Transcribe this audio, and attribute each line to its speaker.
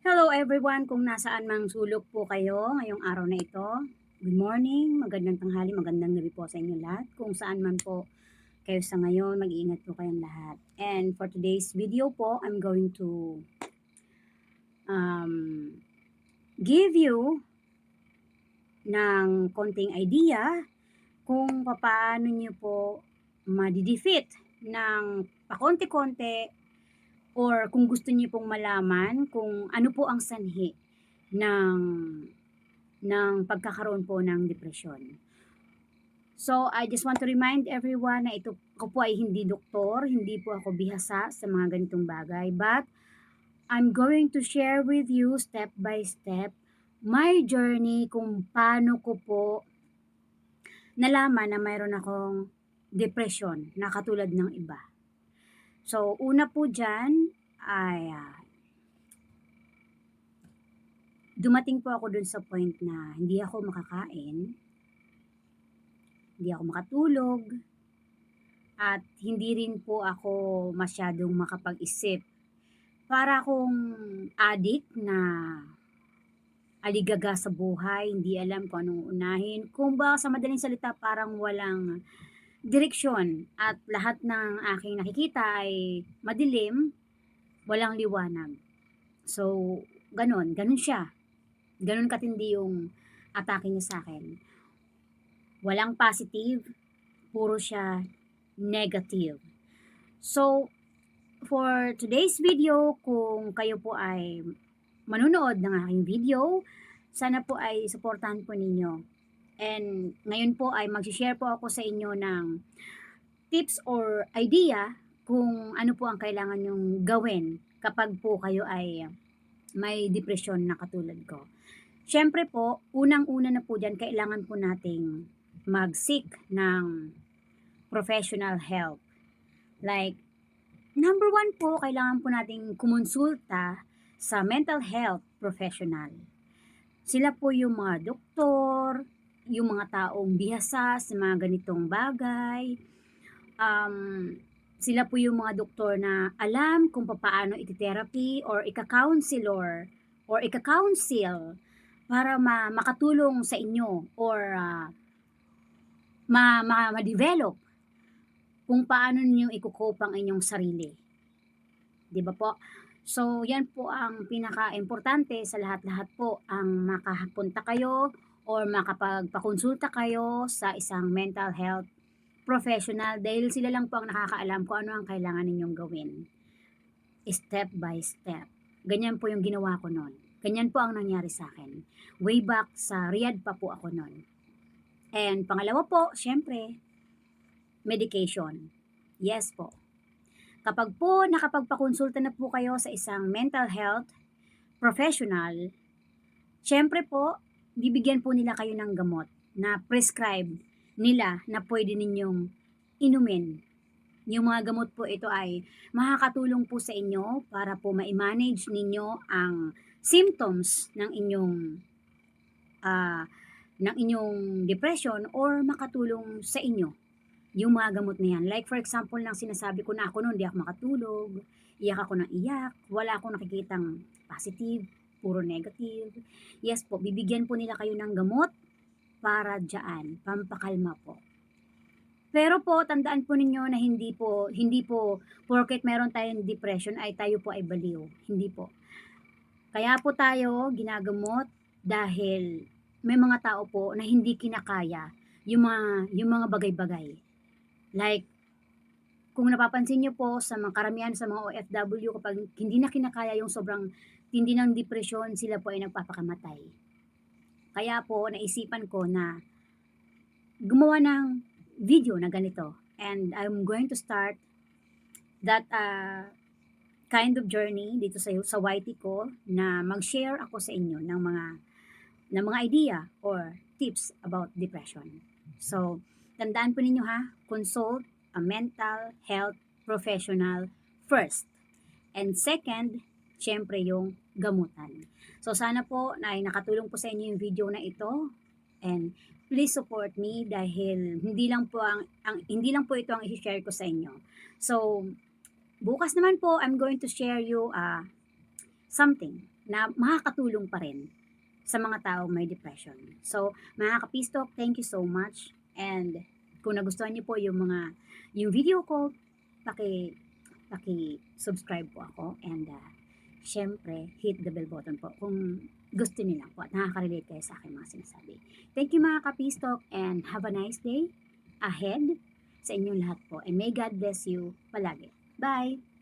Speaker 1: Hello everyone, kung nasaan mang sulok po kayo ngayong araw na ito. Good morning, magandang tanghali, magandang gabi po sa inyo lahat. Kung saan man po kayo sa ngayon, mag-iingat po kayong lahat. And for today's video po, I'm going to um, give you ng konting idea kung paano nyo po ma-defeat ng pakonti-konti or kung gusto niyo pong malaman kung ano po ang sanhi ng pagkakaroon po ng depresyon. So, I just want to remind everyone na ito ako po ay hindi doktor, hindi po ako bihasa sa mga ganitong bagay, but I'm going to share with you step by step my journey kung paano ko po nalaman na mayroon akong depression na katulad ng iba. So, una po dyan ay dumating po ako dun sa point na hindi ako makakain, hindi ako makatulog, at hindi rin po ako masyadong makapag-isip. Para akong addict na aligaga sa buhay, hindi alam kung anong unahin. Kung ba sa madaling salita parang walang direksyon at lahat ng aking nakikita ay madilim, walang liwanag. So, ganun siya. Ganun katindi yung atake niya sa akin. Walang positive, puro siya negative. So, for today's video, kung kayo po ay manunood ng aking video, sana po ay supportahan po ninyo. And ngayon po ay mag-share po ako sa inyo ng tips or idea kung ano po ang kailangan nyong gawin kapag po kayo ay may depression na katulad ko. Siyempre po, unang-una na po dyan, kailangan po nating mag-seek ng professional help. Like, number one po, kailangan po nating kumonsulta sa mental health professional. Sila po yung mga doktor, yung mga taong bihasa sa mga ganitong bagay. Sila po yung mga doktor na alam kung paano iti-therapy or ika-counselor or ika-counsel para makatulong sa inyo or ma-develop kung paano niyo i-cope ang inyong sarili. 'Di ba po? So, yan po ang pinaka-importante sa lahat-lahat po, ang makapunta kayo or makapagpakonsulta kayo sa isang mental health professional dahil sila lang po ang nakakaalam kung ano ang kailangan ninyong gawin. Step by step. Ganyan po yung ginawa ko noon. Ganyan po ang nangyari sa akin. Way back sa Riyadh pa po ako noon. And pangalawa po, syempre, medication. Yes po. Kapag po nakapagpakonsulta na po kayo sa isang mental health professional, syempre po, bibigyan po nila kayo ng gamot na prescribe nila na pwede ninyong inumin. Yung mga gamot po ito ay makakatulong po sa inyo para po ma-manage ninyo ang symptoms ng inyong depression or makatulong sa inyo yung mga gamot na yan. Like for example, lang sinasabi ko na ako noon, di ako makatulog, iyak ako ng iyak, wala akong nakikitang positive, puro negative. Yes po, bibigyan po nila kayo ng gamot para dyan, pampakalma po. Pero po, tandaan po ninyo na hindi po, porket meron tayong depression ay tayo po ay baliw. Hindi po. Kaya po tayo ginagamot dahil may mga tao po na hindi kinakaya yung mga bagay-bagay. Like, kung napapansin nyo po sa mga karamihan sa mga OFW, kapag hindi na kinakaya yung sobrang tindi ng depresyon, sila po ay nagpapakamatay. Kaya po, naisipan ko na gumawa ng video na ganito. And I'm going to start that kind of journey dito sa YT ko na mag-share ako sa inyo ng mga idea or tips about depression. So, tandaan po ninyo ha, consult a mental health professional first. And second, syempre yung gamutan. So, sana po na ay nakatulong po sa inyo yung video na ito. And please support me dahil hindi lang po ito ang i-share ko sa inyo. So, bukas naman po, I'm going to share you something na makakatulong pa rin sa mga taong may depression. So, mga kapistok, thank you so much. And kung nagustuhan niyo po yung video ko, paki-subscribe po ako and syempre, hit the bell button po kung gusto niyo lang po at nakaka-relate kayo sa aking mga sinasabi. Thank you mga kapistok and have a nice day ahead sa inyong lahat po. And may God bless you palagi. Bye!